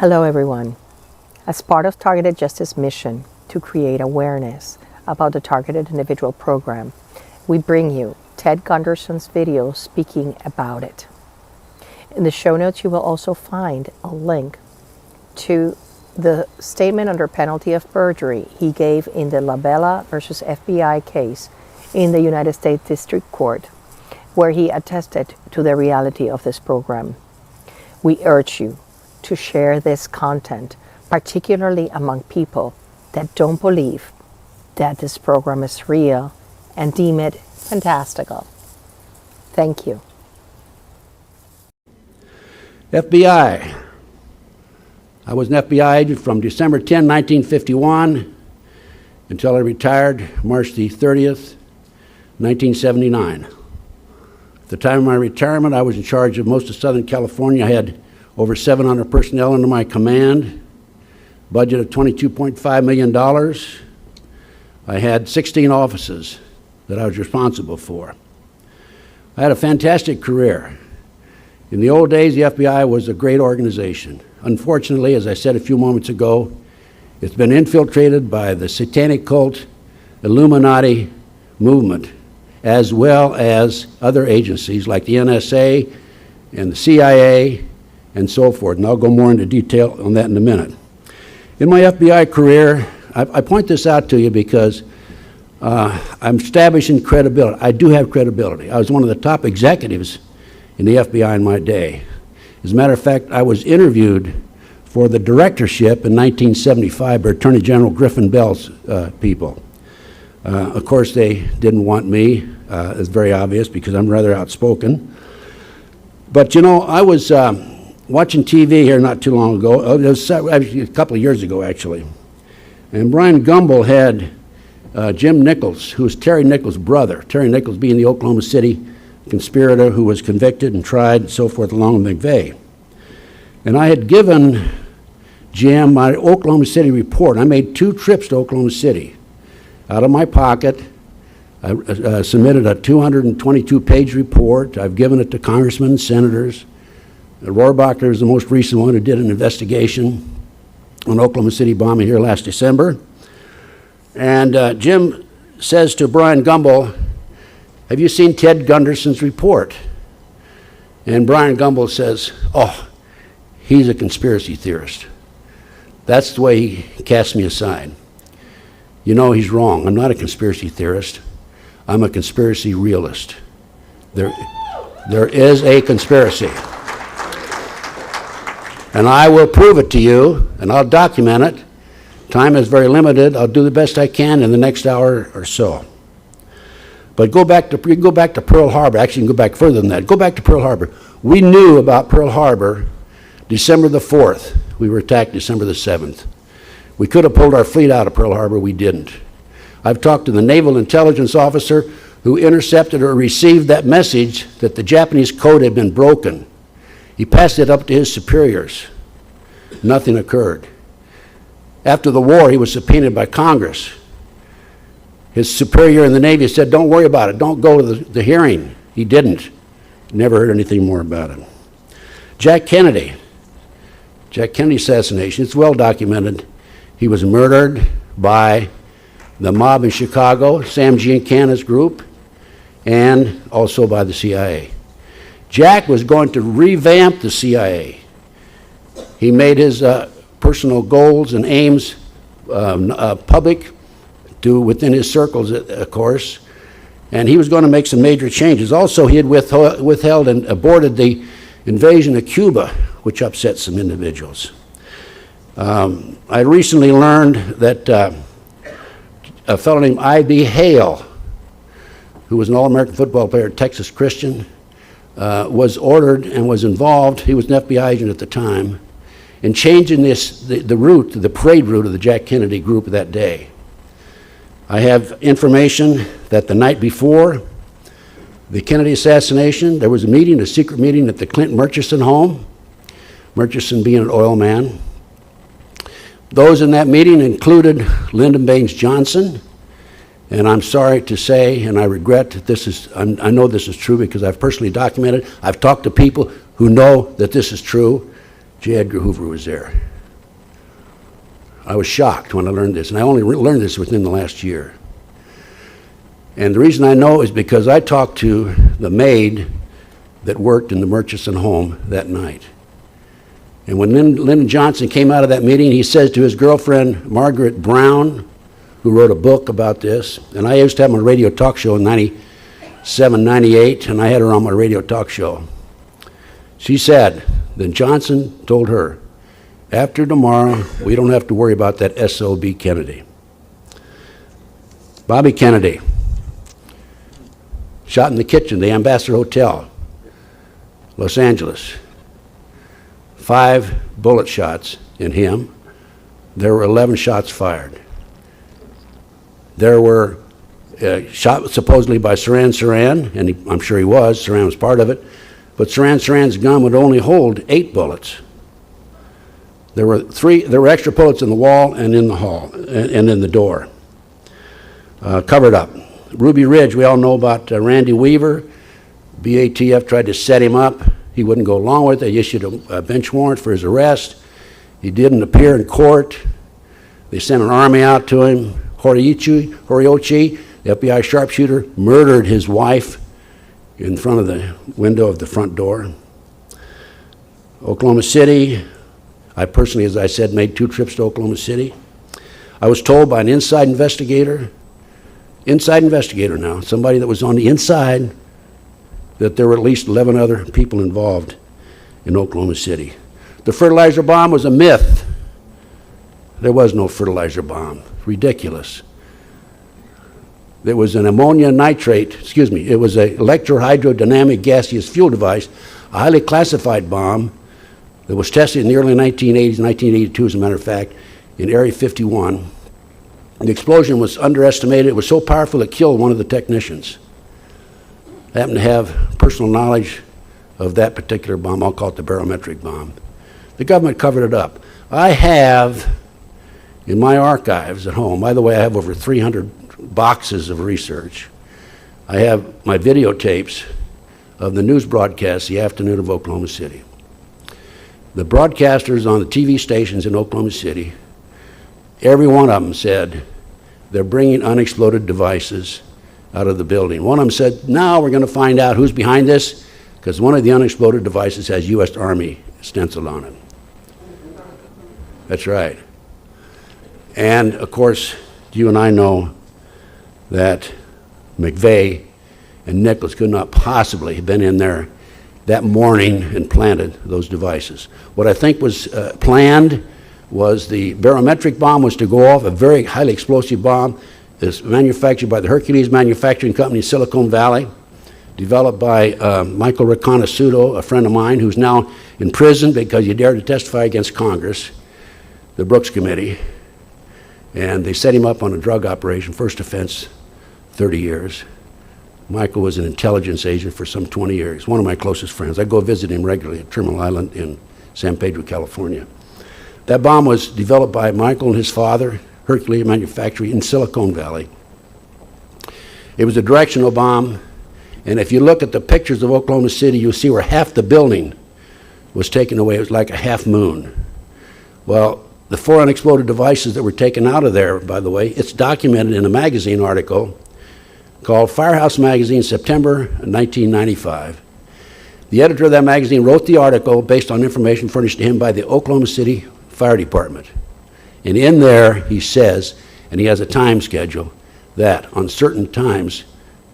Hello everyone. As part of Targeted Justice mission to create awareness about the Targeted Individual program, we bring you Ted Gunderson's video speaking about it. In the show notes, you will also find a link to the statement under penalty of perjury he gave in the Labella versus FBI case in the United States District Court, where he attested to the reality of this program. We urge you to share this content, particularly among people that don't believe that this program is real and deem it fantastical. Thank you. FBI. I was an FBI agent from December 10, 1951 until I retired March the 30th, 1979. At the time of my retirement, I was in charge of most of Southern California. I had over 700 personnel under my command, budget of $22.5 million. I had 16 offices that I was responsible for. I had a fantastic career. In the old days, the FBI was a great organization. Unfortunately, as I said a few moments ago, it's been infiltrated by the satanic cult, Illuminati movement, as well as other agencies like the NSA and the CIA and so forth. And I'll go more into detail on that in a minute. In my FBI career, I point this out to you because I'm establishing credibility. I do have credibility. I was one of the top executives in the FBI in my day. As a matter of fact, I was interviewed for the directorship in 1975 by Attorney General Griffin Bell's people. Of course, they didn't want me. It's very obvious because I'm rather outspoken. But you know, I was watching TV here not too long ago. It was a couple of years ago, actually. And Brian Gumbel had Jim Nichols, who was Terry Nichols' brother. Terry Nichols being the Oklahoma City conspirator who was convicted and tried and so forth along with McVeigh. And I had given Jim my Oklahoma City report. I made 2 trips to Oklahoma City. Out of my pocket, I submitted a 222-page report. I've given it to congressmen, senators. Rohrabacher is the most recent one who did an investigation on Oklahoma City bombing here last December. And Jim says to Brian Gumbel, "Have you seen Ted Gunderson's report?" And Brian Gumbel says, "Oh, he's a conspiracy theorist." That's the way he cast me aside. You know, he's wrong. I'm not a conspiracy theorist. I'm a conspiracy realist. There is a conspiracy. And I will prove it to you, and I'll document it. Time is very limited. I'll do the best I can in the next hour or so. But you can go back to Pearl Harbor. Actually, you can go back further than that. Go back to Pearl Harbor. We knew about Pearl Harbor December the 4th. We were attacked December the 7th. We could have pulled our fleet out of Pearl Harbor. We didn't. I've talked to the naval intelligence officer who intercepted or received that message that the Japanese code had been broken. He passed it up to his superiors. Nothing occurred. After the war, he was subpoenaed by Congress. His superior in the Navy said, "Don't worry about it. Don't go to the hearing." He didn't. Never heard anything more about it. Jack Kennedy assassination. It's well documented. He was murdered by the mob in Chicago, Sam Giancana's group, and also by the CIA. Jack was going to revamp the CIA. He made his personal goals and aims public within his circles, of course, and he was going to make some major changes. Also, he had withheld and aborted the invasion of Cuba, which upset some individuals. I recently learned that a fellow named I.B. Hale, who was an All-American football player at Texas Christian, was ordered and was involved, he was an FBI agent at the time, in changing the parade route of the Jack Kennedy group that day. I have information that the night before the Kennedy assassination, there was a secret meeting at the Clint Murchison home, Murchison being an oil man. Those in that meeting included Lyndon Baines Johnson, and I'm sorry to say, and I regret that this is, I know this is true because I've personally documented, I've talked to people who know that this is true. J. Edgar Hoover was there. I was shocked when I learned this, and I only learned this within the last year. And the reason I know is because I talked to the maid that worked in the Murchison home that night. And when Lyndon Johnson came out of that meeting, he says to his girlfriend, Margaret Brown, who wrote a book about this, and I used to have my radio talk show in 97, 98, and I had her on my radio talk show. She said that Johnson told her, after tomorrow, we don't have to worry about that SOB Kennedy. Bobby Kennedy, shot in the kitchen, the Ambassador Hotel, Los Angeles. 5 bullet shots in him. There were 11 shots fired. There were shot supposedly by Saran, and I'm sure he was, Saran was part of it, but Saran's gun would only hold 8 bullets. There were extra bullets in the wall and in the hall, and in the door. Covered up. Ruby Ridge, we all know about Randy Weaver. BATF tried to set him up. He wouldn't go along with it. They issued a bench warrant for his arrest. He didn't appear in court. They sent an army out to him. Horiochi, the FBI sharpshooter, murdered his wife in front of the window of the front door. Oklahoma City, I personally, as I said, made 2 trips to Oklahoma City. I was told by an inside investigator now, somebody that was on the inside, that there were at least 11 other people involved in Oklahoma City. The fertilizer bomb was a myth. There was no fertilizer bomb. Ridiculous. There was an ammonia nitrate, it was an electrohydrodynamic gaseous fuel device, a highly classified bomb that was tested in the early 1980s, 1982 as a matter of fact, in Area 51. The explosion was underestimated. It was so powerful it killed one of the technicians. I happen to have personal knowledge of that particular bomb. I'll call it the barometric bomb. The government covered it up. I have in my archives at home, by the way, I have over 300 boxes of research. I have my videotapes of the news broadcast the afternoon of Oklahoma City. The broadcasters on the TV stations in Oklahoma City, every one of them said they're bringing unexploded devices out of the building. One of them said, now we're going to find out who's behind this, because one of the unexploded devices has U.S. Army stenciled on it. That's right. And of course, you and I know that McVeigh and Nichols could not possibly have been in there that morning and planted those devices. What I think was planned was the barometric bomb was to go off, a very highly explosive bomb. It's manufactured by the Hercules Manufacturing Company in Silicon Valley, developed by Michael Riconosciuto, a friend of mine who's now in prison because he dared to testify against Congress, the Brooks Committee, and they set him up on a drug operation, first offense, 30 years. Michael was an intelligence agent for some 20 years, one of my closest friends. I go visit him regularly at Terminal Island in San Pedro, California. That bomb was developed by Michael and his father, Hercules Manufacturing in Silicon Valley. It was a directional bomb, and if you look at the pictures of Oklahoma City, you'll see where half the building was taken away. It was like a half moon. Well, the 4 unexploded devices that were taken out of there, by the way, it's documented in a magazine article called Firehouse Magazine, September 1995. The editor of that magazine wrote the article based on information furnished to him by the Oklahoma City Fire Department. And in there, he says, and he has a time schedule, that on certain times,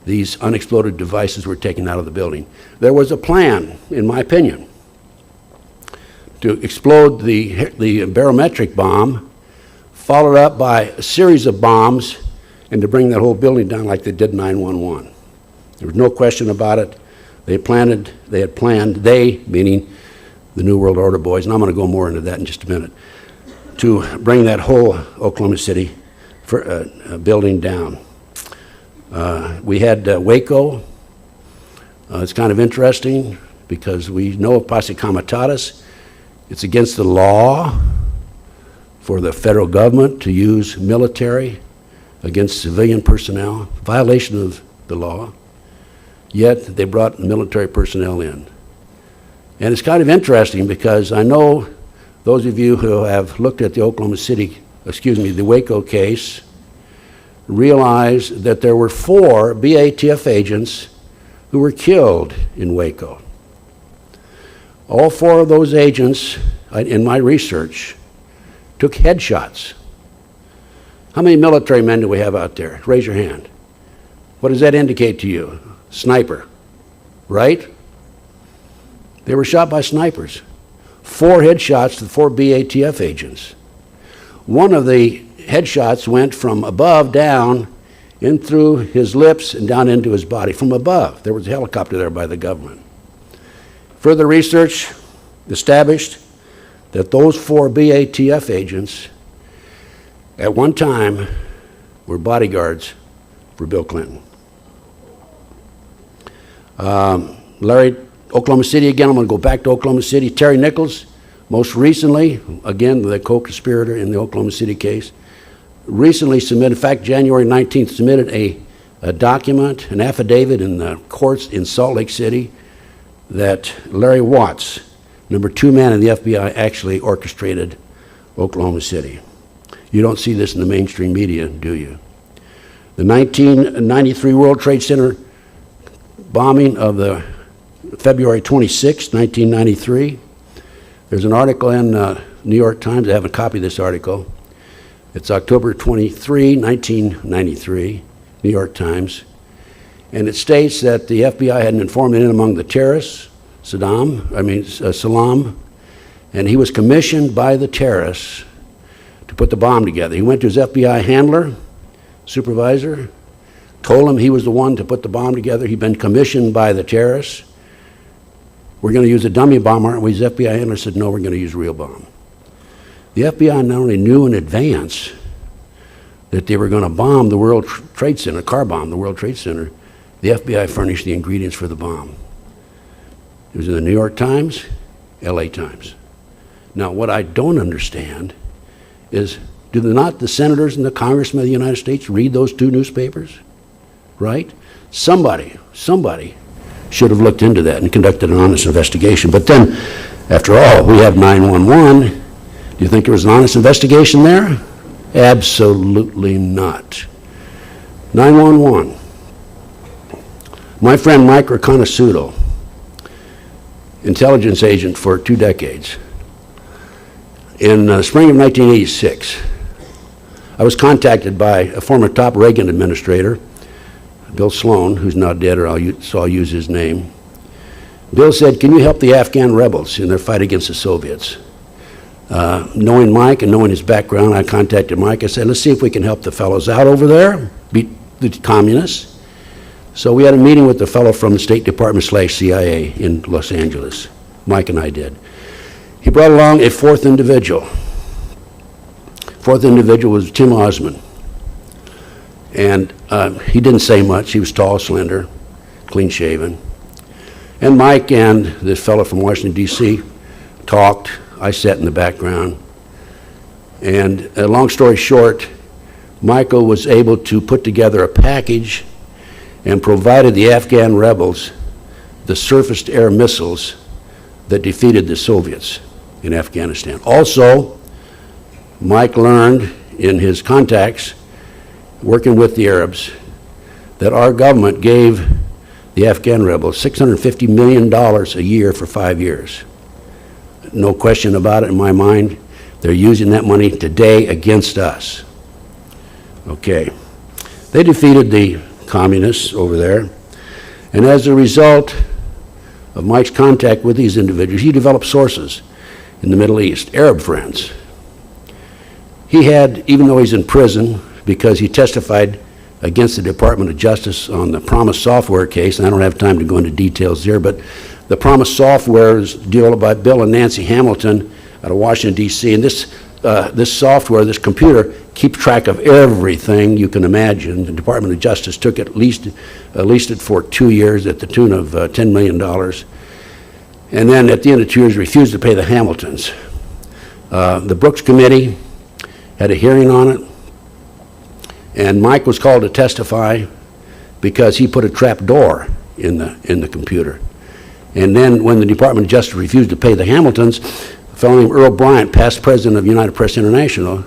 these unexploded devices were taken out of the building. There was a plan, in my opinion, to explode the barometric bomb, followed up by a series of bombs, and to bring that whole building down like they did 9/11. There was no question about it. They had planned, they, meaning the New World Order boys, and I'm going to go more into that in just a minute, to bring that whole Oklahoma City building down. We had Waco. It's kind of interesting because we know of posse comitatus. It's against the law for the federal government to use military against civilian personnel, violation of the law, yet they brought military personnel in. And it's kind of interesting because I know those of you who have looked at the Oklahoma City the Waco case, realized that there were 4 BATF agents who were killed in Waco. All 4 of those agents, in my research, took headshots. How many military men do we have out there? Raise your hand. What does that indicate to you? Sniper, right? They were shot by snipers. 4 headshots to the 4 BATF agents. One of the headshots went from above down in through his lips and down into his body. From above. There was a helicopter there by the government. Further research established that those 4 BATF agents at one time were bodyguards for Bill Clinton. Larry, Oklahoma City again, I'm going to go back to Oklahoma City. Terry Nichols, most recently, again, the co-conspirator in the Oklahoma City case, recently submitted, in fact, January 19th, submitted a document, an affidavit in the courts in Salt Lake City that Larry Watts, number 2 man in the FBI, actually orchestrated Oklahoma City. You don't see this in the mainstream media, do you? The 1993 World Trade Center bombing of the February 26, 1993. There's an article in New York Times. I have a copy of this article. It's October 23, 1993, New York Times. And it states that the FBI had an informant in among the terrorists, Salam, and he was commissioned by the terrorists to put the bomb together. He went to his FBI handler, supervisor, told him he was the one to put the bomb together. He'd been commissioned by the terrorists. We're going to use a dummy bomb, aren't we? His FBI handler said, no, we're going to use a real bomb. The FBI not only knew in advance that they were going to bomb the World Trade Center, car bomb the World Trade Center, the FBI furnished the ingredients for the bomb. It was in the New York Times, LA Times. Now, what I don't understand is, do not the senators and the congressmen of the United States read those 2 newspapers? Right? Somebody should have looked into that and conducted an honest investigation. But then, after all, we have 911. Do you think there was an honest investigation there? Absolutely not. 911. My friend Mike Riconosciuto, intelligence agent for 2 decades. In the spring of 1986, I was contacted by a former top Reagan administrator, Bill Sloan, who's now dead, so I'll use his name. Bill said, can you help the Afghan rebels in their fight against the Soviets? Knowing Mike and knowing his background, I contacted Mike. I said, let's see if we can help the fellows out over there, beat the communists. So we had a meeting with the fellow from the State Department / CIA in Los Angeles. Mike and I did. He brought along a 4th individual. 4th individual was Tim Osman. And he didn't say much. He was tall, slender, clean-shaven. And Mike and this fellow from Washington, D.C. talked. I sat in the background. And long story short, Michael was able to put together a package and provided the Afghan rebels the surface-to-air missiles that defeated the Soviets in Afghanistan. Also, Mike learned in his contacts, working with the Arabs, that our government gave the Afghan rebels $650 million a year for 5 years. No question about it in my mind. They're using that money today against us. Okay. They defeated the communists over there, and as a result of Mike's contact with these individuals, he developed sources in the Middle East, Arab friends. He had, even though he's in prison because he testified against the Department of Justice on the Promise Software case, and I don't have time to go into details there, but the Promise Software is developed by Bill and Nancy Hamilton out of Washington, D.C., and this software, this computer, keeps track of everything you can imagine. The Department of Justice took it, leased it for 2 years at the tune of $10 million. And then at the end of 2 years, refused to pay the Hamiltons. The Brooks Committee had a hearing on it, and Mike was called to testify because he put a trap door in the computer. And then when the Department of Justice refused to pay the Hamiltons, a fellow named Earl Bryant, past president of United Press International,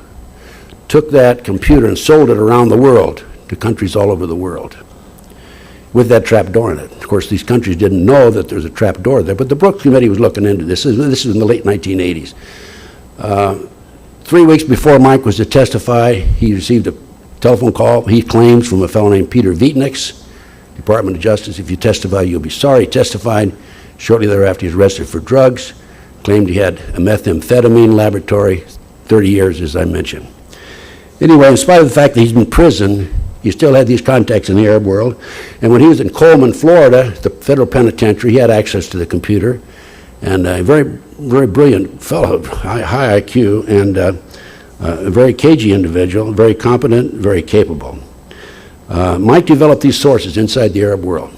took that computer and sold it around the world to countries all over the world with that trap door in it. Of course, these countries didn't know that there's a trap door there, but the Brooks Committee was looking into this. This is in the late 1980s. 3 weeks before Mike was to testify, he received a telephone call, he claims, from a fellow named Peter Vietnix, Department of Justice. If you testify, you'll be sorry. He testified. Shortly thereafter, he was arrested for drugs, claimed he had a methamphetamine laboratory, 30 years, as I mentioned. Anyway, in spite of the fact that he's in prison, he still had these contacts in the Arab world. And when he was in Coleman, Florida, the federal penitentiary, he had access to the computer. And a very, very brilliant fellow, high IQ, and a very cagey individual, very competent, very capable. Mike developed these sources inside the Arab world.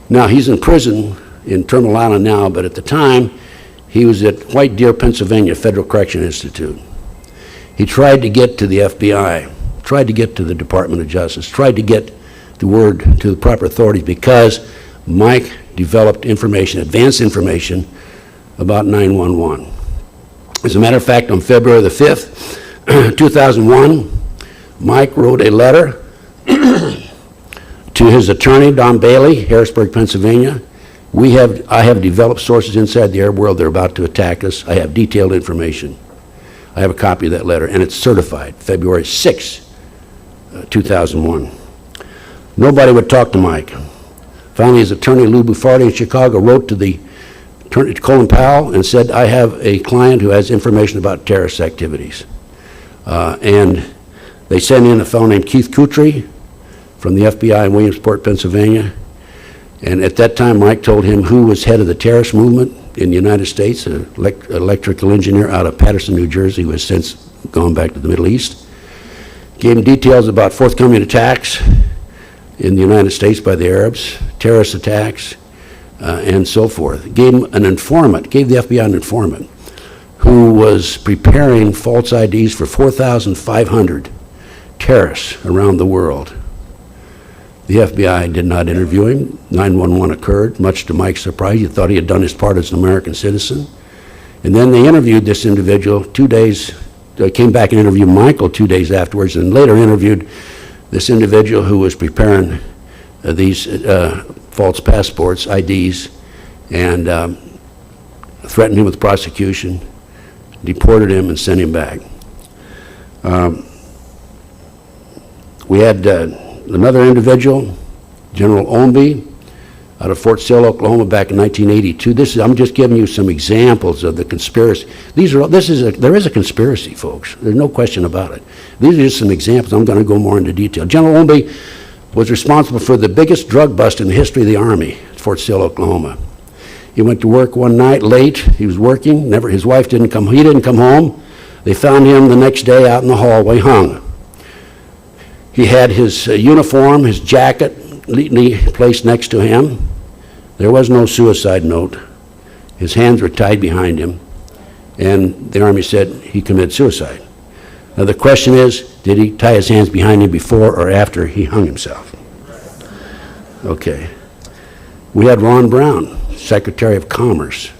Now, he's in prison in Terminal Island now, but at the time, he was at White Deer, Pennsylvania, Federal Correction Institute. He tried to get to the FBI, tried to get to the Department of Justice, tried to get the word to the proper authorities because Mike developed information, advanced information about 911. As a matter of fact, on February the 5th, 2001, Mike wrote a letter to his attorney, Don Bailey, Harrisburg, Pennsylvania. I have developed sources inside the Arab world. They're about to attack us. I have detailed information. I have a copy of that letter, and it's certified, February 6, 2001. Nobody would talk to Mike. Finally, his attorney, Lou Buffardi in Chicago, wrote to Colin Powell and said, I have a client who has information about terrorist activities. And they sent in a fellow named Keith Kutry from the FBI in Williamsport, Pennsylvania. And at that time, Mike told him who was head of the terrorist movement in the United States, an electrical engineer out of Paterson, New Jersey, who has since gone back to the Middle East. Gave him details about forthcoming attacks in the United States by the Arabs, terrorist attacks, and so forth. Gave him an informant, gave the FBI an informant who was preparing false IDs for 4,500 terrorists around the world. The FBI did not interview him. 911 occurred, much to Mike's surprise. He thought he had done his part as an American citizen. And then they interviewed this individual 2 days. They came back and interviewed Michael 2 days afterwards, and later interviewed this individual who was preparing these false passports, IDs, and threatened him with prosecution, deported him, and sent him back. We had another individual, General Ownby, out of Fort Sill, Oklahoma, back in 1982. I'm just giving you some examples of the conspiracy. There is a conspiracy, folks. There's no question about it. These are just some examples. I'm going to go more into detail. General Ownby was responsible for the biggest drug bust in the history of the Army at Fort Sill, Oklahoma. He went to work one night late. He was working. His wife didn't come. He didn't come home. They found him the next day out in the hallway, hung. He had his uniform, his jacket, neatly placed next to him. There was no suicide note. His hands were tied behind him, and the Army said he committed suicide. Now the question is, did he tie his hands behind him before or after he hung himself? Okay. We had Ron Brown, Secretary of Commerce.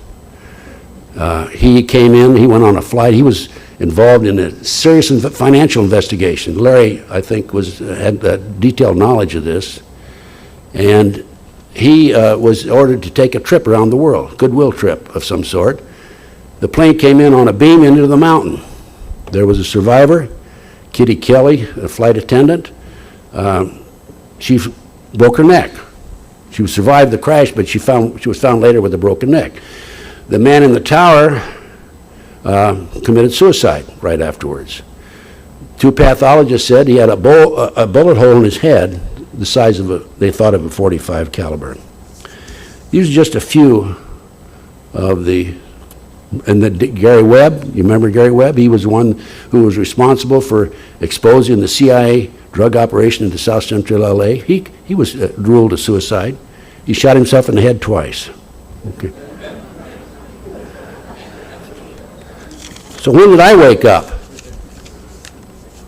He came in, he went on a flight. He was involved in a serious financial investigation. Larry, I think, had detailed knowledge of this. And he was ordered to take a trip around the world, goodwill trip of some sort. The plane came in on a beam into the mountain. There was a survivor, Kitty Kelly, a flight attendant. She broke her neck. She survived the crash, but she was found later with a broken neck. The man in the tower committed suicide right afterwards. Two pathologists said he had a bullet hole in his head the size of they thought of a .45 caliber. These are just a few of Gary Webb, you remember Gary Webb? He was the one who was responsible for exposing the CIA drug operation into South Central LA. He was ruled a suicide. He shot himself in the head twice. Okay. So when did I wake up?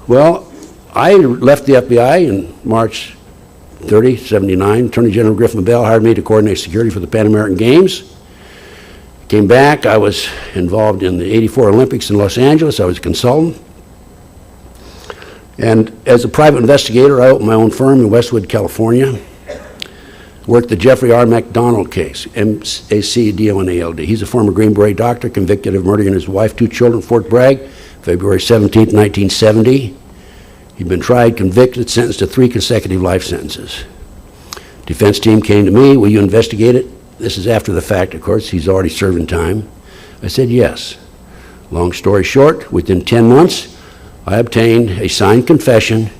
Well, I left the FBI in March 30, 79. Attorney General Griffin Bell hired me to coordinate security for the Pan American Games. Came back, I was involved in the '84 Olympics in Los Angeles. I was a consultant. And as a private investigator, I opened my own firm in Westwood, California. Worked the Jeffrey R. McDonald case, M-A-C-D-O-N-A-L-D. He's a former Green Beret doctor convicted of murdering his wife, 2 children, Fort Bragg, February 17, 1970. He'd been tried, convicted, sentenced to 3 consecutive life sentences. Defense team came to me, will you investigate it? This is after the fact, of course, he's already serving time. I said yes. Long story short, within 10 months, I obtained a signed confession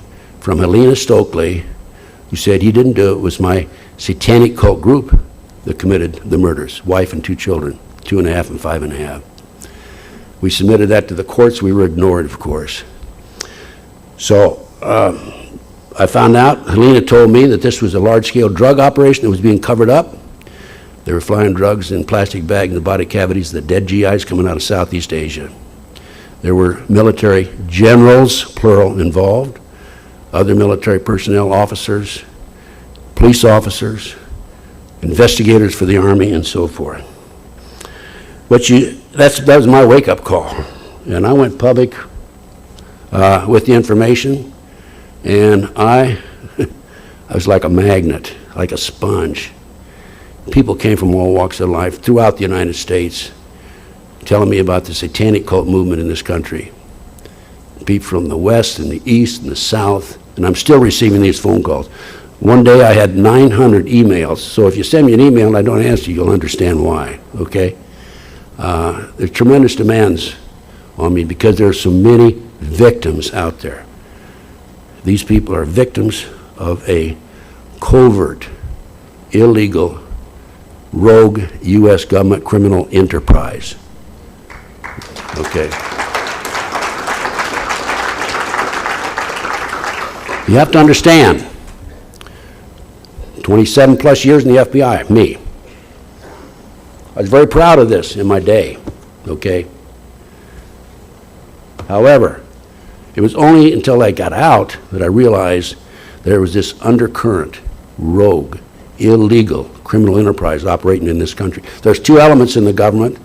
from Helena Stokely, who said he didn't do it. It was my satanic cult group that committed the murders, wife and 2 children, 2.5 and 5.5. We submitted that to the courts. We were ignored, of course. So I found out, Helena told me that this was a large-scale drug operation that was being covered up. They were flying drugs in plastic bags in the body cavities of the dead GIs coming out of Southeast Asia. There were military generals, plural, involved, other military personnel, officers, police officers, investigators for the Army, and so forth. That was my wake-up call. And I went public with the information, and I was like a magnet, like a sponge. People came from all walks of life throughout the United States telling me about the satanic cult movement in this country. People from the West and the East and the South, and I'm still receiving these phone calls. One day I had 900 emails, so if you send me an email and I don't answer, you'll understand why, okay? There's tremendous demands on me because there are so many victims out there. These people are victims of a covert, illegal, rogue U.S. government criminal enterprise. Okay. You have to understand, 27 plus years in the FBI, me. I was very proud of this in my day, okay? However, it was only until I got out that I realized there was this undercurrent, rogue, illegal criminal enterprise operating in this country. There's 2 elements in the government,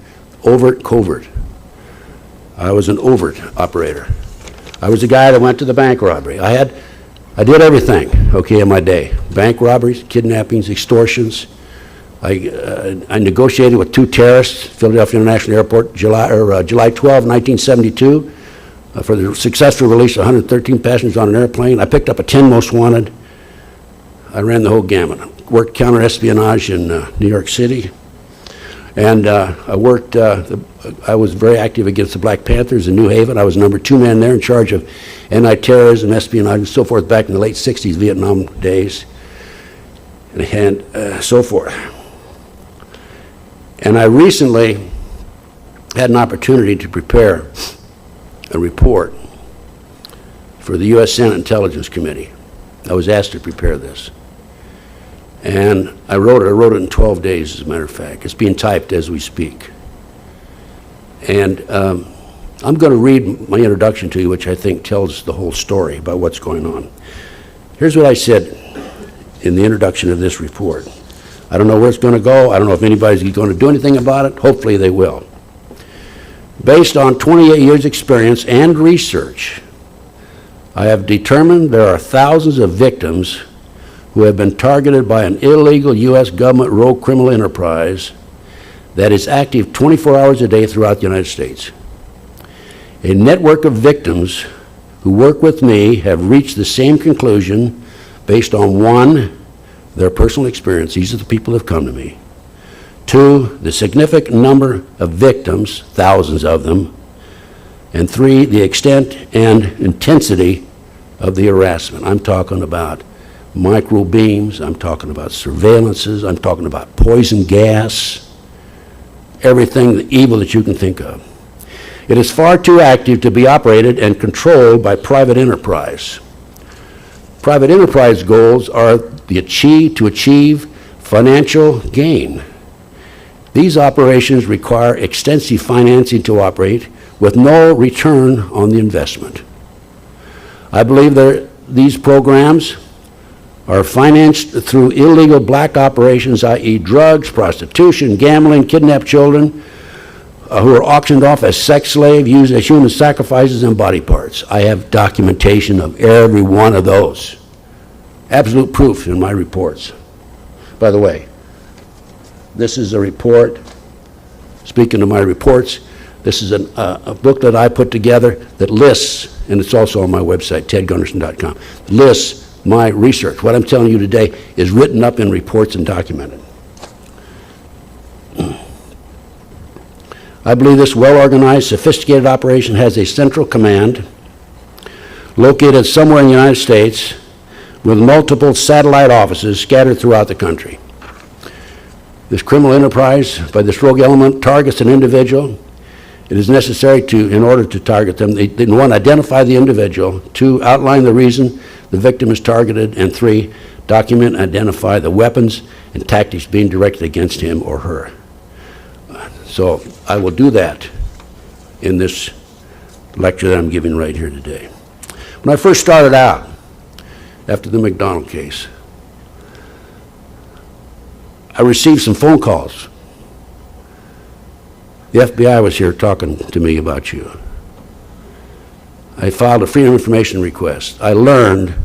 overt, covert. I was an overt operator. I was the guy that went to the bank robbery. I did everything, okay, in my day. Bank robberies, kidnappings, extortions. I negotiated with 2 terrorists, Philadelphia International Airport, July 12, 1972, for the successful release of 113 passengers on an airplane. I picked up a 10 most wanted. I ran the whole gamut. Worked counter-espionage in New York City. And I was very active against the Black Panthers in New Haven. I was number 2 man there in charge of anti-terrorism, espionage, and so forth back in the late 60s, Vietnam days, and so forth. And I recently had an opportunity to prepare a report for the U.S. Senate Intelligence Committee. I was asked to prepare this. And I wrote it in 12 days, as a matter of fact. It's being typed as we speak. And I'm going to read my introduction to you, which I think tells the whole story about what's going on. Here's what I said in the introduction of this report. I don't know where it's going to go. I don't know if anybody's going to do anything about it. Hopefully they will. Based on 28 years' experience and research, I have determined there are thousands of victims who have been targeted by an illegal U.S. government rogue criminal enterprise that is active 24 hours a day throughout the United States. A network of victims who work with me have reached the same conclusion based on 1, their personal experience. These are the people who have come to me. 2, the significant number of victims, thousands of them. And 3, the extent and intensity of the harassment. I'm talking about micro beams, I'm talking about surveillances, I'm talking about poison gas, everything, the evil that you can think of. It is far too active to be operated and controlled by private enterprise. Private enterprise goals are to achieve financial gain. These operations require extensive financing to operate with no return on the investment. I believe these programs are financed through illegal black operations, i.e. drugs, prostitution, gambling, kidnapped children, who are auctioned off as sex slaves, used as human sacrifices and body parts. I have documentation of every one of those. Absolute proof in my reports. By the way, this is a report. Speaking of my reports, this is a booklet I put together that lists, and it's also on my website, tedgunderson.com, lists my research. What I'm telling you today is written up in reports and documented. I believe this well-organized, sophisticated operation has a central command located somewhere in the United States with multiple satellite offices scattered throughout the country. This criminal enterprise by this rogue element targets an individual. It is necessary to, in order to target them, they one, identify the individual, two, outline the reason the victim is targeted, and three, document and identify the weapons and tactics being directed against him or her. So I will do that in this lecture that I'm giving right here today. When I first started out, after the McDonald case, I received some phone calls. The FBI was here talking to me about you. I filed a Freedom of Information request. I learned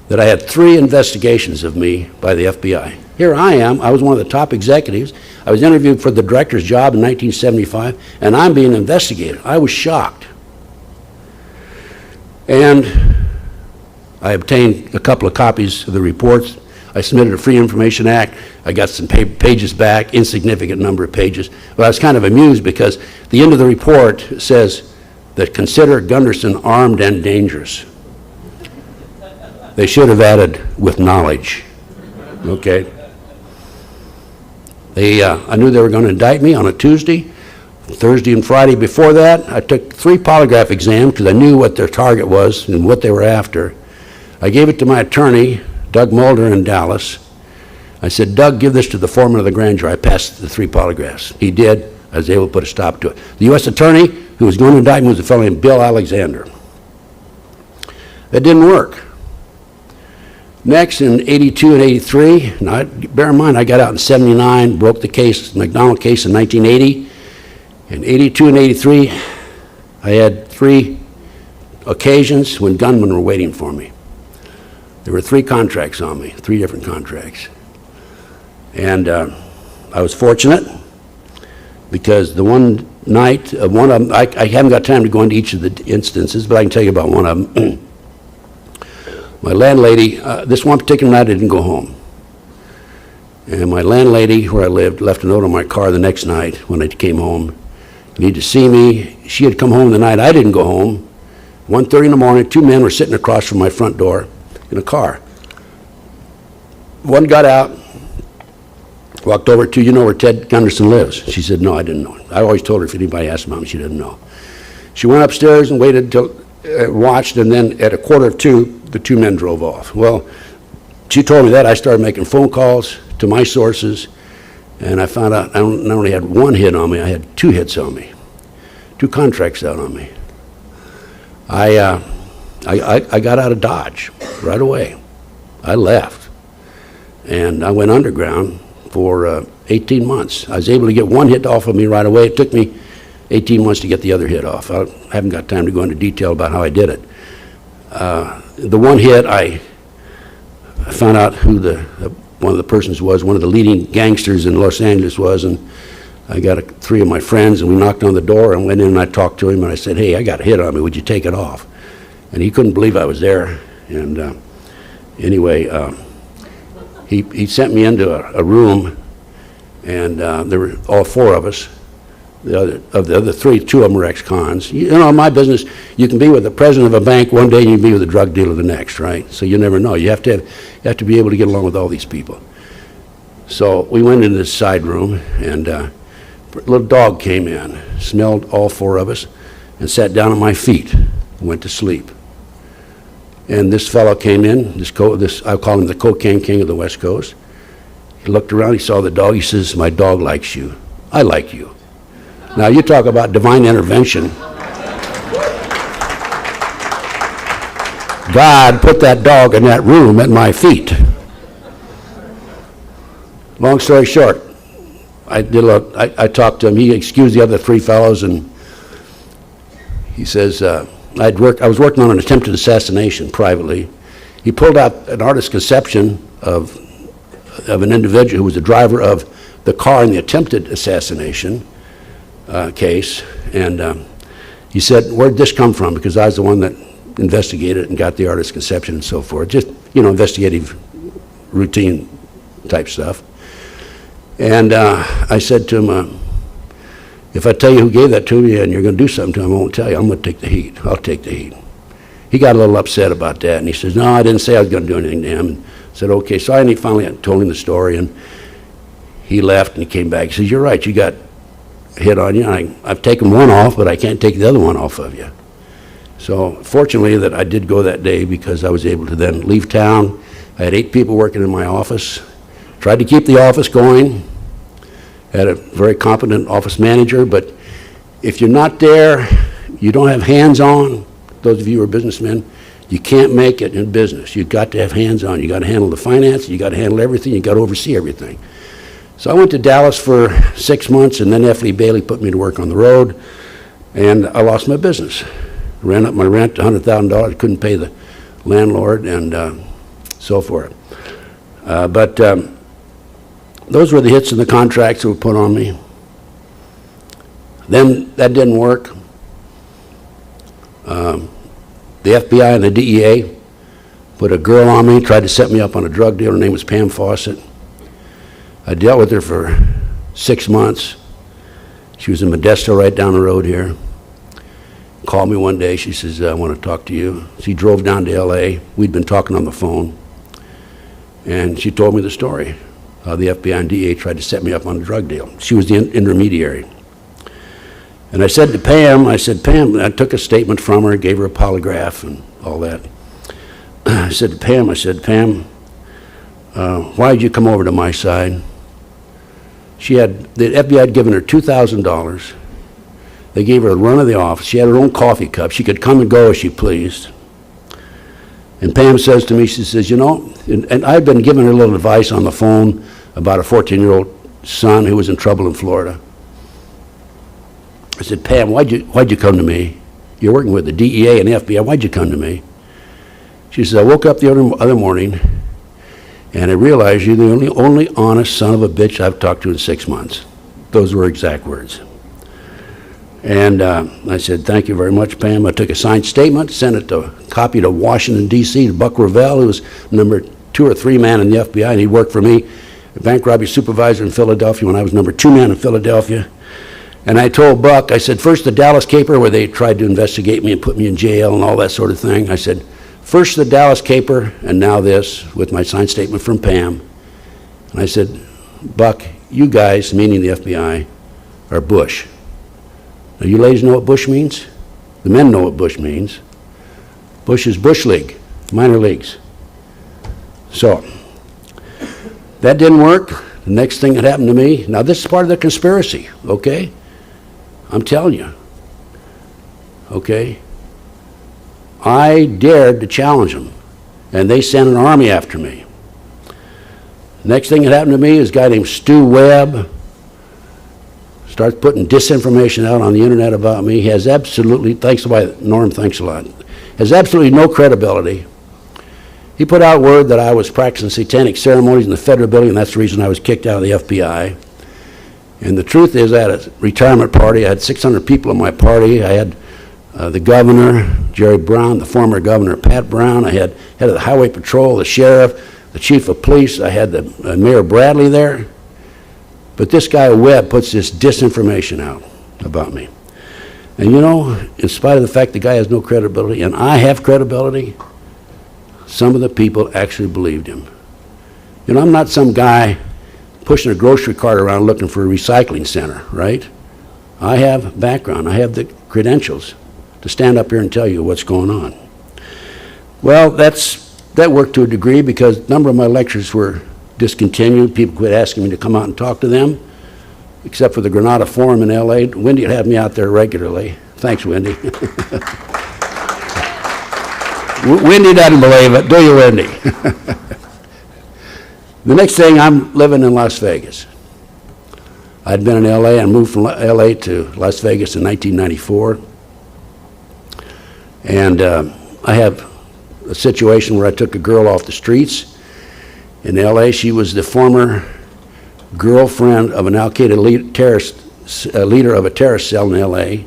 that I had 3 investigations of me by the FBI. Here I am, I was one of the top executives. I was interviewed for the director's job in 1975, and I'm being investigated. I was shocked. And I obtained a couple of copies of the reports. I submitted a Free Information Act. I got some pages back, insignificant number of pages. But I was kind of amused because the end of the report says that consider Gunderson armed and dangerous. They should have added with knowledge, okay? I knew they were going to indict me on a Tuesday. Thursday and Friday before that, I took 3 polygraph exams because I knew what their target was and what they were after. I gave it to my attorney, Doug Mulder in Dallas. I said, Doug, give this to the foreman of the grand jury. I passed the 3 polygraphs. He did. I was able to put a stop to it. The U.S. attorney who was going to indict me was a fellow named Bill Alexander. That didn't work. Next, in 82 and 83, now bear in mind I got out in 79, broke the case, McDonald case in 1980. In 82 and 83, I had 3 occasions when gunmen were waiting for me. There were 3 contracts on me, 3 different contracts. And I was fortunate because the one night, one of them, I haven't got time to go into each of the instances, but I can tell you about one of them. My landlady, this one particular night I didn't go home. And my landlady, where I lived, left a note on my car the next night when I came home. Need to see me. She had come home the night I didn't go home. 1:30 in the morning, 2 men were sitting across from my front door in a car. One got out, walked over to, you know where Ted Gunderson lives? She said, no, I didn't know. I always told her if anybody asked about him, she didn't know. She went upstairs and waited until, watched, and then at 1:45, the 2 men drove off. Well, she told me that. I started making phone calls to my sources, and I found out I not only had 1 hit on me, I had 2 hits on me, 2 contracts out on me. I got out of Dodge right away. I left, and I went underground for 18 months. I was able to get 1 hit off of me right away. It took me 18 months to get the other hit off. I haven't got time to go into detail about how I did it. The 1 hit, I found out who one of the persons was, one of the leading gangsters in Los Angeles was, and I got 3 of my friends, and we knocked on the door and went in, and I talked to him, and I said, hey, I got a hit on me, would you take it off? And he couldn't believe I was there, and anyway, he sent me into a room, and there were all 4 of us. Of the other 3, 2 of them were ex-cons. You know, in my business, you can be with the president of a bank one day and you can be with a drug dealer the next, right? So you never know. You have to be able to get along with all these people. So we went into this side room, and a little dog came in, smelled all 4 of us, and sat down at my feet and went to sleep. And this fellow came in, I call him the cocaine king of the West Coast. He looked around, he saw the dog, he says, my dog likes you. I like you. Now, you talk about divine intervention. God put that dog in that room at my feet. Long story short, I talked to him. He excused the other three fellows, and he says, I was working on an attempted assassination privately. He pulled out an artist's conception of an individual who was the driver of the car in the attempted assassination case, and he said, where'd this come from? Because I was the one that investigated it and got the artist's conception and so forth. Just, investigative, routine type stuff. And I said to him, if I tell you who gave that to me and you're going to do something to him, I won't tell you. I'm going to take the heat. I'll take the heat. He got a little upset about that, and he says, no, I didn't say I was going to do anything to him. And I said, okay. So I finally told him the story, and he left, and he came back. He says, you're right, you got hit on you. I've taken one off, but I can't take the other one off of you. So fortunately that I did go that day, because I was able to then leave town. I had 8 people working in my office. Tried to keep the office going. Had a very competent office manager, but if you're not there, you don't have hands-on, those of you who are businessmen, you can't make it in business. You've got to have hands-on. You got to handle the finance, you got to handle everything, you got to oversee everything. So I went to Dallas for 6 months, and then F. Lee Bailey put me to work on the road, and I lost my business. Ran up my rent to $100,000, couldn't pay the landlord, and so forth. But those were the hits and the contracts that were put on me. Then that didn't work. The FBI and the DEA put a girl on me, tried to set me up on a drug deal. Her name was Pam Fawcett. I dealt with her for 6 months. She was in Modesto, right down the road here. Called me one day. She says, I want to talk to you. She drove down to LA. We'd been talking on the phone. And she told me the story. The FBI and DEA tried to set me up on a drug deal. She was the intermediary. And I said to Pam, Pam, I took a statement from her, gave her a polygraph and all that. I said to Pam, why did you come over to my side? The FBI had given her $2,000. They gave her a run of the office. She had her own coffee cup. She could come and go as she pleased. And Pam says to me, she says, and I'd been giving her a little advice on the phone about a 14-year-old son who was in trouble in Florida. I said, Pam, why'd you come to me? You're working with the DEA and the FBI. Why'd you come to me? She says, I woke up the other morning, and I realized you're the only honest son of a bitch I've talked to in 6 months. Those were exact words. And I said, thank you very much, Pam. I took a signed statement, sent it copy to Washington, D.C., to Buck Revell, who was number 2 or 3 man in the FBI, and he worked for me, a bank robbery supervisor in Philadelphia when I was number 2 man in Philadelphia. And I told Buck, I said, first the Dallas caper, where they tried to investigate me and put me in jail and all that sort of thing. I said, first the Dallas caper, and now this, with my signed statement from Pam. And I said, Buck, you guys, meaning the FBI, are Bush. Now, you ladies know what Bush means? The men know what Bush means. Bush is Bush League, minor leagues. So, that didn't work. The next thing that happened to me, now this is part of the conspiracy, okay? I'm telling you, okay? I dared to challenge them, and they sent an army after me. Next thing that happened to me is a guy named Stu Webb starts putting disinformation out on the internet about me. He has absolutely, Norm, thanks a lot, has absolutely no credibility. He put out word that I was practicing satanic ceremonies in the federal building, and that's the reason I was kicked out of the FBI. And the truth is, I had a retirement party. I had 600 people in my party. I had the governor, Jerry Brown, the former governor, Pat Brown. I had head of the highway patrol, the sheriff, the chief of police. I had the Mayor Bradley there. But this guy Webb puts this disinformation out about me. And in spite of the fact the guy has no credibility, and I have credibility, some of the people actually believed him. I'm not some guy pushing a grocery cart around looking for a recycling center, right? I have background. I have the credentials to stand up here and tell you what's going on. Well, that worked to a degree, because a number of my lectures were discontinued. People quit asking me to come out and talk to them, except for the Granada Forum in LA. Wendy would have me out there regularly. Thanks, Wendy. Wendy doesn't believe it, do you, Wendy? The next thing, I'm living in Las Vegas. I'd been in LA and moved from LA to Las Vegas in 1994. And I have a situation where I took a girl off the streets in LA. She was the former girlfriend of an Al-Qaeda leader of a terrorist cell in LA.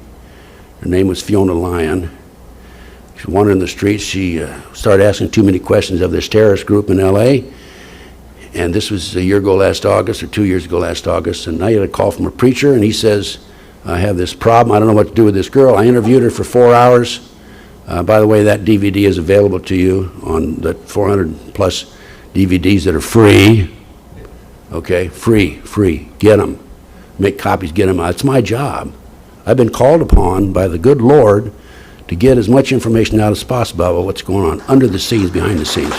Her name was Fiona Lyon. She was wandering the streets. She started asking too many questions of this terrorist group in LA. And this was a year ago last August, or 2 years ago last August. And I had a call from a preacher, and he says, I have this problem. I don't know what to do with this girl. I interviewed her for 4 hours. By the way, that DVD is available to you on the 400 plus DVDs that are free. Okay, free. Get them. Make copies, get them out. It's my job. I've been called upon by the good Lord to get as much information out as possible about what's going on under the scenes, behind the scenes.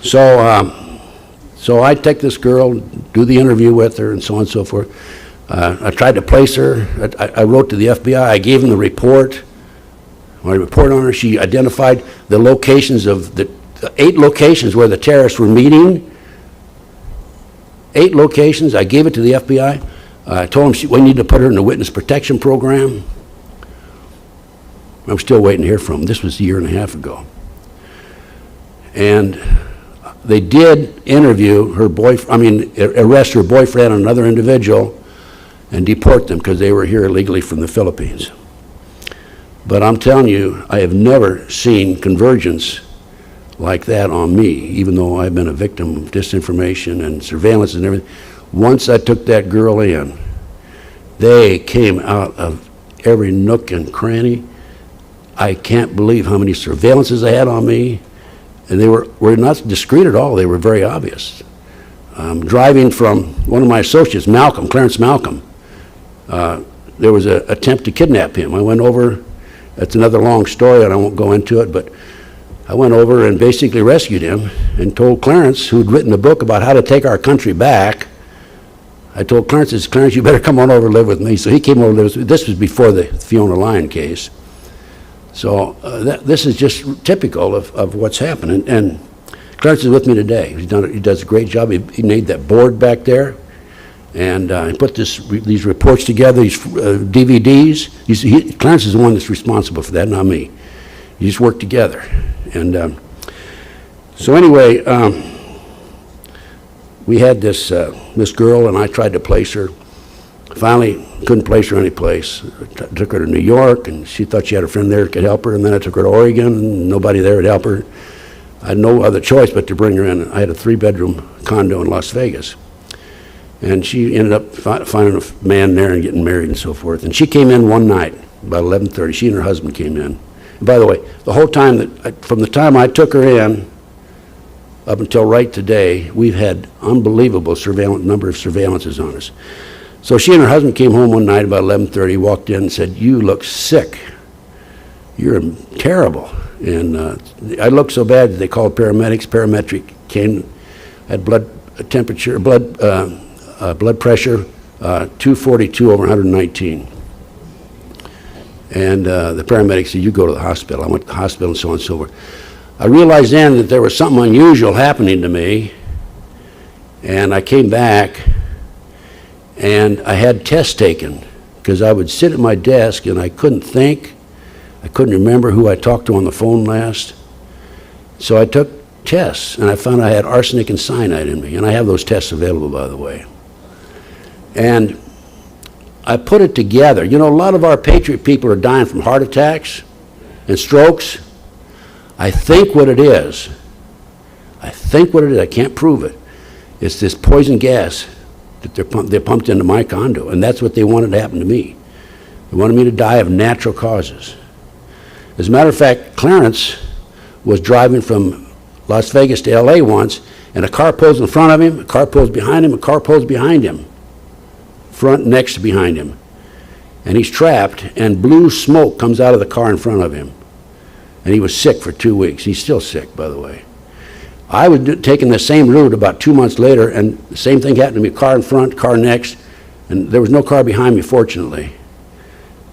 So I take this girl, do the interview with her, and so on and so forth. I tried to place her. I wrote to the FBI. I gave them the report. My report on her, she identified the locations of the 8 locations where the terrorists were meeting. 8 locations. I gave it to the FBI. I told them we need to put her in the witness protection program. I'm still waiting to hear from them. This was a year and a half ago. And they did interview her arrest her boyfriend and another individual and deport them because they were here illegally from the Philippines. But I'm telling you, I have never seen convergence like that on me, even though I've been a victim of disinformation and surveillance and everything. Once I took that girl in, they came out of every nook and cranny. I can't believe how many surveillances they had on me. And they were not discreet at all. They were very obvious. Driving from one of my associates, Clarence Malcolm, there was an attempt to kidnap him. I went over, that's another long story and I won't go into it, but I went over and basically rescued him and told Clarence, who'd written a book about how to take our country back, I told Clarence, you better come on over and live with me. So he came over and lived with me. This was before the Fiona Lyon case. So this is just typical of what's happening. And Clarence is with me today. He does a great job. He made that board back there. And he put these reports together, these DVDs. Clarence is the one that's responsible for that, not me. You just work together. And so anyway, we had this girl, and I tried to place her. Finally, couldn't place her any place. Took her to New York, and she thought she had a friend there that could help her. And then I took her to Oregon, and nobody there would help her. I had no other choice but to bring her in. I had a 3-bedroom condo in Las Vegas. And she ended up finding a man there and getting married and so forth. And she came in one night, about 11:30. She and her husband came in. And by the way, the whole time, from the time I took her in up until right today, we've had unbelievable number of surveillances on us. So she and her husband came home one night about 11:30, walked in and said, "You look sick. You're terrible." And I looked so bad that they called paramedics. Paramedic came, had blood pressure 242 over 119. And the paramedic said, "You go to the hospital." I went to the hospital and so on and so forth. I realized then that there was something unusual happening to me. And I came back and I had tests taken because I would sit at my desk and I couldn't think. I couldn't remember who I talked to on the phone last. So I took tests and I found I had arsenic and cyanide in me. And I have those tests available, by the way. And I put it together. You know, a lot of our patriot people are dying from heart attacks and strokes. I think what it is, I can't prove it, it's this poison gas that they pumped into my condo, and that's what they wanted to happen to me. They wanted me to die of natural causes. As a matter of fact, Clarence was driving from Las Vegas to LA once, and a car pulls in front of him, a car pulls behind him, a car pulls behind him, front next to behind him. And he's trapped, and blue smoke comes out of the car in front of him. And he was sick for 2 weeks. He's still sick, by the way. I was taking the same route about 2 months later, and the same thing happened to me, car in front, car next, and there was no car behind me, fortunately.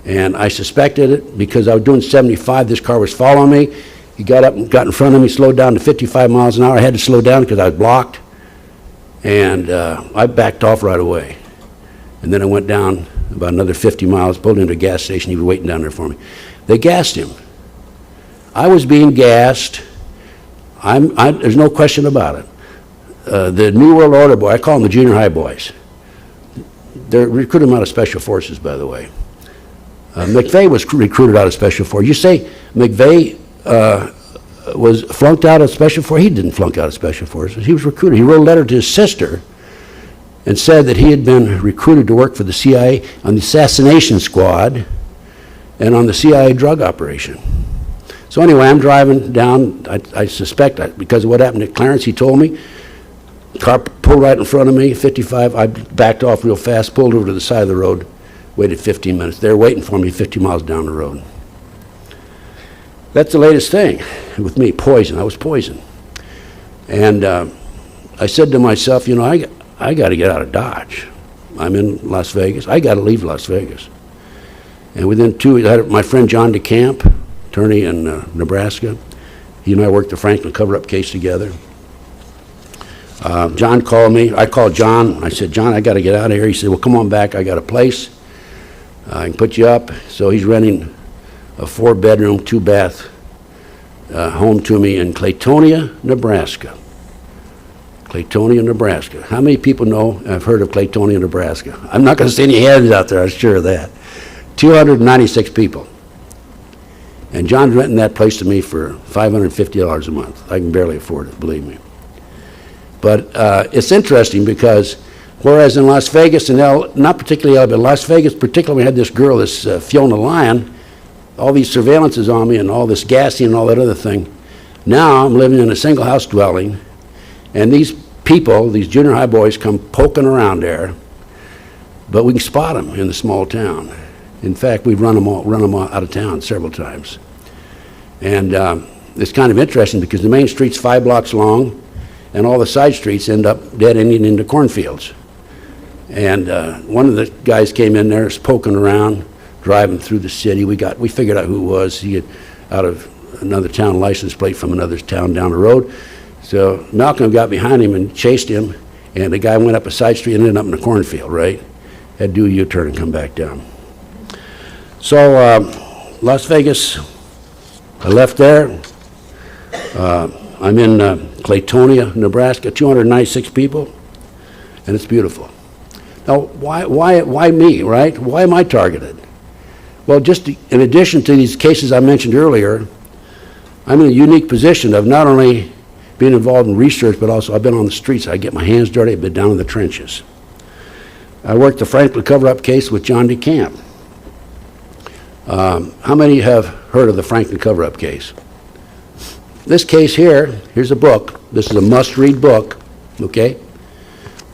And I suspected it because I was doing 75, this car was following me, He got up and got in front of me, slowed down to 55 miles an hour. I had to slow down because I was blocked, and I backed off right away. And then I went down about another 50 miles, pulled into a gas station. He was waiting down there for me. They gassed him. I was being gassed. There's no question about it. The New World Order boy, I call them the junior high boys. They're recruited out of Special Forces, by the way. McVeigh was recruited out of Special Forces. You say McVeigh was flunked out of Special Forces? He didn't flunk out of Special Forces. He was recruited. He wrote a letter to his sister and said that he had been recruited to work for the CIA on the assassination squad and on the CIA drug operation. So anyway, I'm driving down. I suspect, because of what happened at Clarence, he told me. Car pulled right in front of me, 55. I backed off real fast, pulled over to the side of the road, waited 15 minutes. They were waiting for me 50 miles down the road. That's the latest thing with me, poison. I was poisoned. And I said to myself, you know, I got to get out of Dodge. I'm in Las Vegas. I got to leave Las Vegas. And within 2 weeks, I had my friend John DeCamp, attorney in Nebraska. He and I worked the Franklin cover-up case together. John called me. I called John. I said, John, I got to get out of here. He said, well, come on back. I got a place. I can put you up. So he's renting a 4-bedroom, 2-bath home to me in Claytonia, Nebraska. Claytonia, Nebraska. How many people know, have heard of Claytonia, Nebraska? I'm not going to see any hands out there, I'm sure of that. 296 people. And John's renting that place to me for $550 a month. I can barely afford it, believe me. But it's interesting because whereas in Las Vegas, and not particularly LA, but Las Vegas particularly, we had this girl, this Fiona Lyon, all these surveillances on me and all this gassing and all that other thing. Now I'm living in a single house dwelling, and these people, these junior high boys, come poking around there, but we can spot them in the small town. In fact, we've run them out of town several times. And it's kind of interesting because the main street's 5 blocks long, and all the side streets end up dead-ending into cornfields. And one of the guys came in there, poking around, driving through the city. We figured out who it was. He had out of another town license plate from another town down the road. So Malcolm got behind him and chased him, and the guy went up a side street and ended up in a cornfield, right? Had to do a U-turn and come back down. So Las Vegas, I left there. I'm in Claytonia, Nebraska, 296 people, and it's beautiful. Now, why me, right? Why am I targeted? Well, just in addition to these cases I mentioned earlier, I'm in a unique position of not only being involved in research, but also I've been on the streets. I get my hands dirty. I've been down in the trenches. I worked the Franklin cover-up case with John DeCamp. How many have heard of the Franklin cover-up case? This case here's a book. This is a must-read book, okay?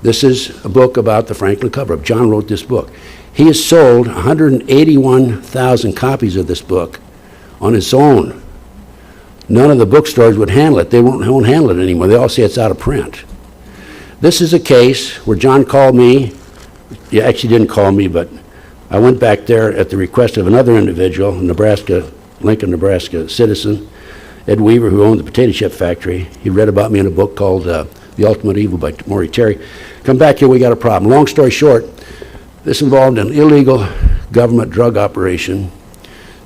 This is a book about the Franklin cover-up. John wrote this book. He has sold 181,000 copies of this book on his own. None of the bookstores would handle it. They won't handle it anymore. They all say it's out of print. This is a case where John called me. He actually didn't call me, but I went back there at the request of another individual, Lincoln, Nebraska citizen, Ed Weaver, who owned the potato chip factory. He read about me in a book called The Ultimate Evil by Maury Terry. Come back here, we got a problem. Long story short, this involved an illegal government drug operation,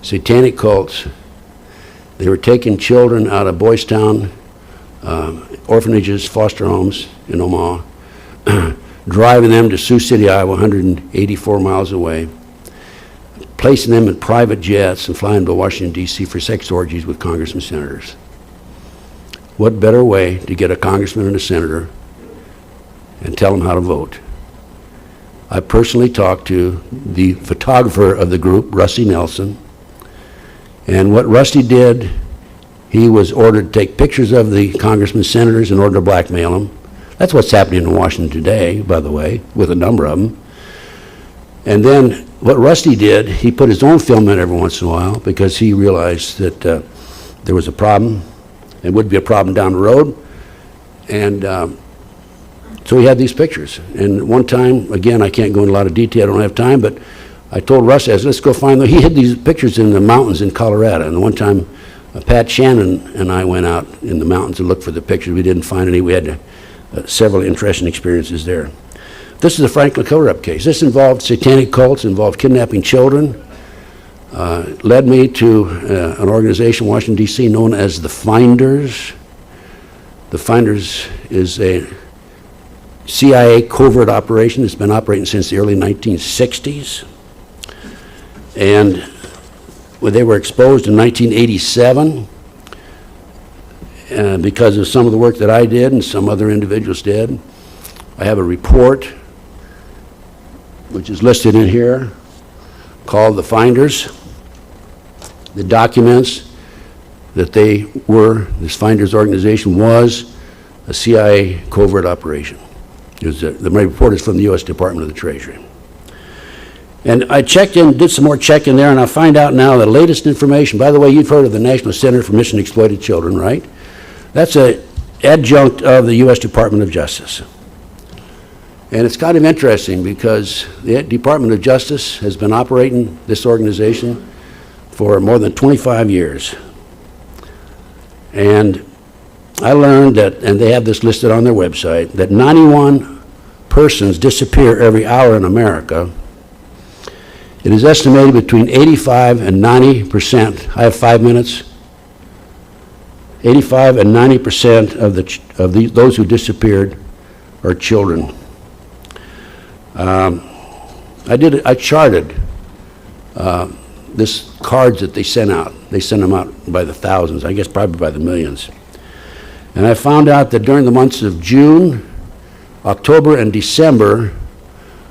satanic cults. They were taking children out of Boys Town, orphanages, foster homes in Omaha, driving them to Sioux City, Iowa, 184 miles away, placing them in private jets and flying to Washington, D.C. for sex orgies with congressmen and senators. What better way to get a congressman and a senator and tell them how to vote? I personally talked to the photographer of the group, Rusty Nelson, and what Rusty did, he was ordered to take pictures of the congressmen and senators in order to blackmail them. That's what's happening in Washington today, by the way, with a number of them. And then what Rusty did, he put his own film in every once in a while because he realized that there was a problem and would be a problem down the road. And so he had these pictures. And one time, again, I can't go into a lot of detail, I don't have time, but I told Rusty, I said, let's go find them. He hid these pictures in the mountains in Colorado. And one time, Pat Shannon and I went out in the mountains to look for the pictures. We didn't find any. We had several interesting experiences there. This is the Franklin cover-up case. This involved satanic cults, involved kidnapping children, led me to an organization in Washington, D.C. known as the Finders. The Finders is a CIA covert operation that's been operating since the early 1960s. And when they were exposed in 1987, because of some of the work that I did and some other individuals did, I have a report which is listed in here called The Finders. The documents that this Finders organization was a CIA covert operation. My report is from the U.S. Department of the Treasury. And I did some more checking there, and I find out now the latest information. By the way, you've heard of the National Center for Missing and Exploited Children, right? That's an adjunct of the U.S. Department of Justice. And it's kind of interesting because the Department of Justice has been operating this organization for more than 25 years. And I learned that, and they have this listed on their website, that 91 persons disappear every hour in America. It is estimated between 85 and 90%. I have 5 minutes. 85 and 90% of those who disappeared are children. I charted this cards that they sent out. They sent them out by the thousands, I guess probably by the millions. And I found out that during the months of June, October, and December,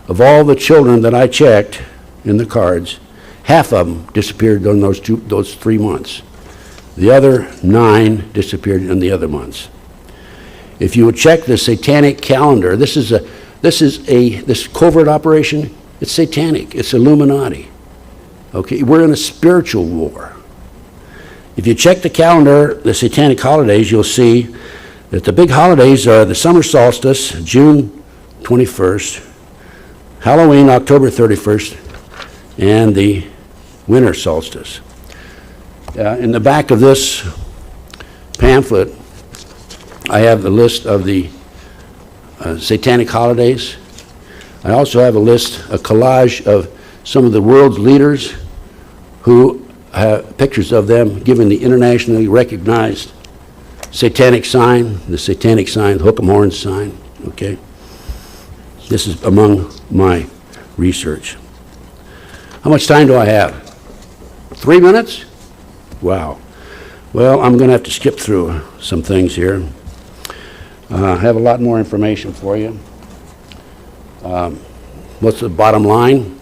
of all the children that I checked in the cards, half of them disappeared during those 3 months. The other 9 disappeared in the other months. If you would check the satanic calendar, this covert operation, it's satanic, it's Illuminati. Okay, we're in a spiritual war. If you check the calendar, the satanic holidays, you'll see that the big holidays are the summer solstice, June 21st, Halloween, October 31st, and the winter solstice. In the back of this pamphlet, I have the list of the satanic holidays. I also have a collage of some of the world's leaders who have pictures of them given the internationally recognized satanic sign, the satanic sign, hook 'em horns sign, okay? This is among my research. How much time do I have? 3 minutes? Wow. Well, I'm going to have to skip through some things here. I have a lot more information for you. What's the bottom line?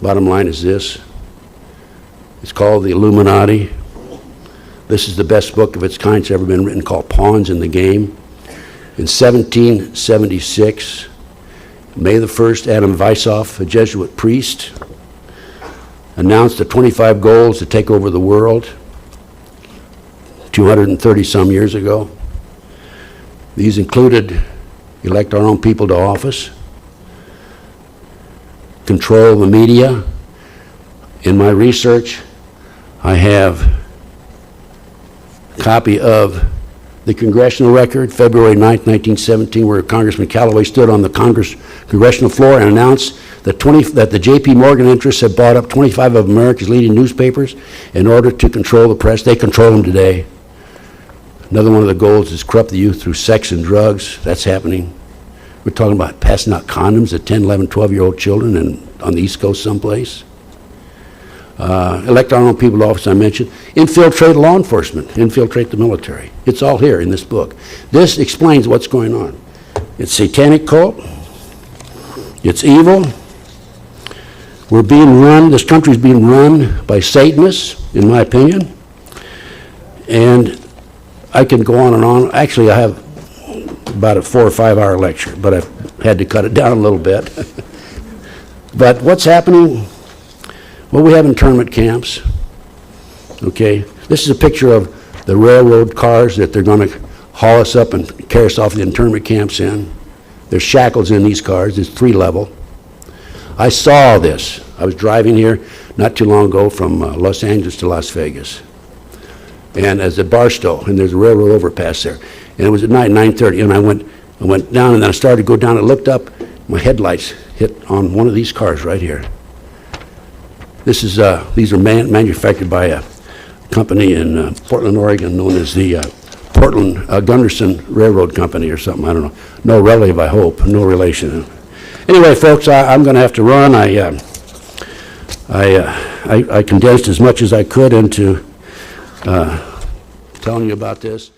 Bottom line is this. It's called the Illuminati. This is the best book of its kind that's ever been written, called Pawns in the Game. In 1776, May the 1st, Adam Weishaupt, a Jesuit priest, announced the 25 goals to take over the world 230 some years ago. These included elect our own people to office, control the media. In my research, I have a copy of the congressional record, February 9th, 1917, where Congressman Callaway stood on the congressional floor and announced that the J.P. Morgan interests had bought up 25 of America's leading newspapers in order to control the press. They control them today. Another one of the goals is corrupt the youth through sex and drugs. That's happening. We're talking about passing out condoms to 10, 11, 12-year-old children on the East Coast someplace. Elect our own people to office, I mentioned. Infiltrate law enforcement, infiltrate the military. It's all here in this book. This explains what's going on. It's satanic cult. It's evil. We're being run, this country's being run by Satanists, in my opinion. And I can go on and on. Actually, I have about a 4 or 5 hour lecture, but I've had to cut it down a little bit. But what's happening? Well, we have internment camps, okay? This is a picture of the railroad cars that they're going to haul us up and carry us off the internment camps in. There's shackles in these cars. It's 3-level. I saw this. I was driving here not too long ago from Los Angeles to Las Vegas. and as a Barstow, and there's a railroad overpass there. And it was at night, 9:30, and I went down, and then I started to go down, and looked up, my headlights hit on one of these cars right here. These are manufactured by a company in Portland, Oregon, known as the Portland Gunderson Railroad Company or something, I don't know. No relative, I hope, no relation. Anyway, folks, I'm going to have to run. I condensed as much as I could into telling you about this.